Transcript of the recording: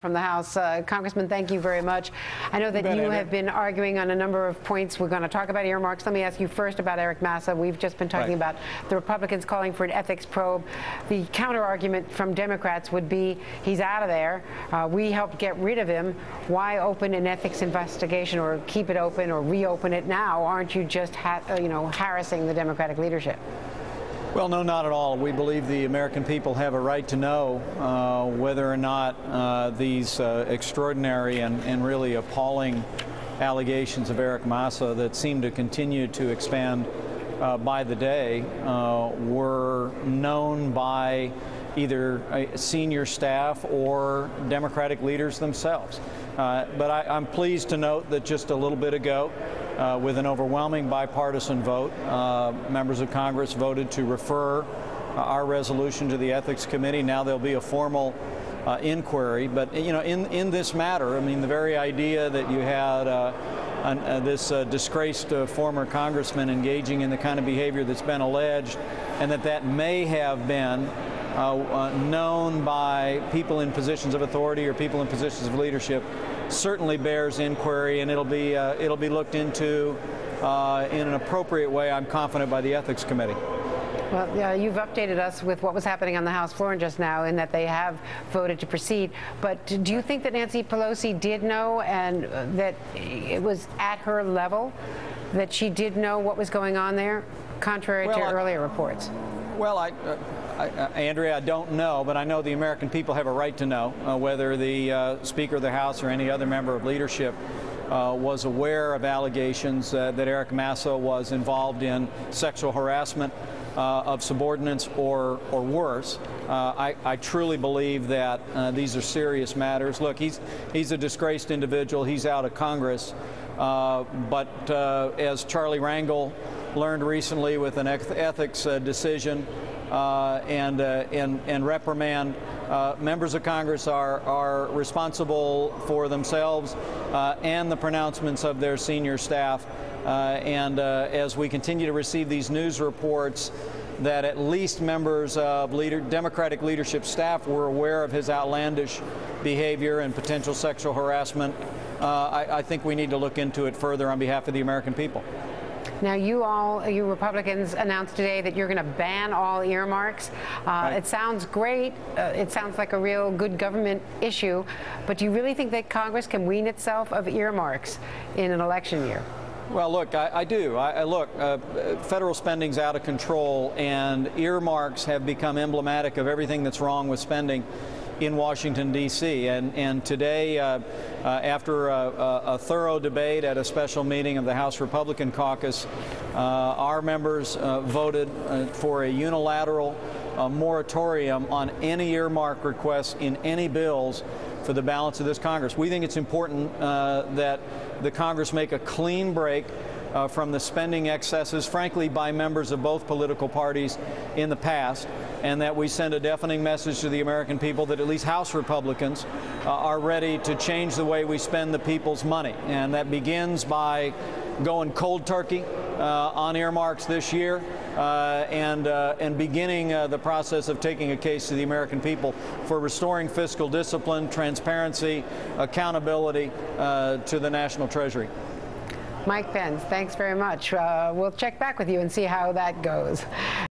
From the House. Congressman, thank you very much. I know that you have been arguing on a number of points. We're going to talk about earmarks. Let me ask you first about Eric Massa. We've just been talking about the Republicans calling for an ethics probe. The counter-argument from Democrats would be he's out of there. We helped get rid of him. Why open an ethics investigation or keep it open or reopen it now? Aren't you just harassing the Democratic leadership? Well, no, not at all. We believe the American people have a right to know whether or not these extraordinary and really appalling allegations of Eric Massa that seem to continue to expand by the day were known by either senior staff or Democratic leaders themselves. But I'm pleased to note that just a little bit ago, with an overwhelming bipartisan vote, members of Congress voted to refer our resolution to the Ethics Committee. Now there'll be a formal inquiry. But, you know, in this matter, I mean, the very idea that you had this disgraced former congressman engaging in the kind of behavior that's been alleged, and that may have been known by people in positions of authority or people in positions of leadership, certainly bears inquiry, and it'll be looked into in an appropriate way, I'm confident, by the Ethics Committee. Well, you've updated us with what was happening on the House floor just now, in that they have voted to proceed. But do you think that Nancy Pelosi did know, and that it was at her level, that she did know what was going on there, contrary to earlier reports? Well, Andrea, I don't know, but I know the American people have a right to know whether the Speaker of the House or any other member of leadership was aware of allegations that Eric Massa was involved in sexual harassment of subordinates or worse. I truly believe that these are serious matters. Look, he's a disgraced individual. He's out of Congress. But as Charlie Rangel learned recently with an ethics decision and reprimand, members of Congress are responsible for themselves and the pronouncements of their senior staff. And as we continue to receive these news reports that at least members of Democratic leadership staff were aware of his outlandish behavior and potential sexual harassment, I think we need to look into it further on behalf of the American people. Now, you Republicans announced today that you're going to ban all earmarks. It sounds great. It sounds like a real good government issue. But do you really think that Congress can wean itself of earmarks in an election year? Well, look, I do. Look, federal spending's out of control, and earmarks have become emblematic of everything that's wrong with spending in Washington, D.C. And today, after a thorough debate at a special meeting of the House Republican Caucus, our members voted for a unilateral moratorium on any earmark requests in any bills for the balance of this Congress. We think it's important that the Congress make a clean break from the spending excesses, frankly, by members of both political parties in the past, and that we send a deafening message to the American people that at least House Republicans are ready to change the way we spend the people's money. And that begins by going cold turkey on earmarks this year and beginning the process of taking a case to the American people for restoring fiscal discipline, transparency, accountability to the National Treasury. Mike Pence, thanks very much. We'll check back with you and see how that goes.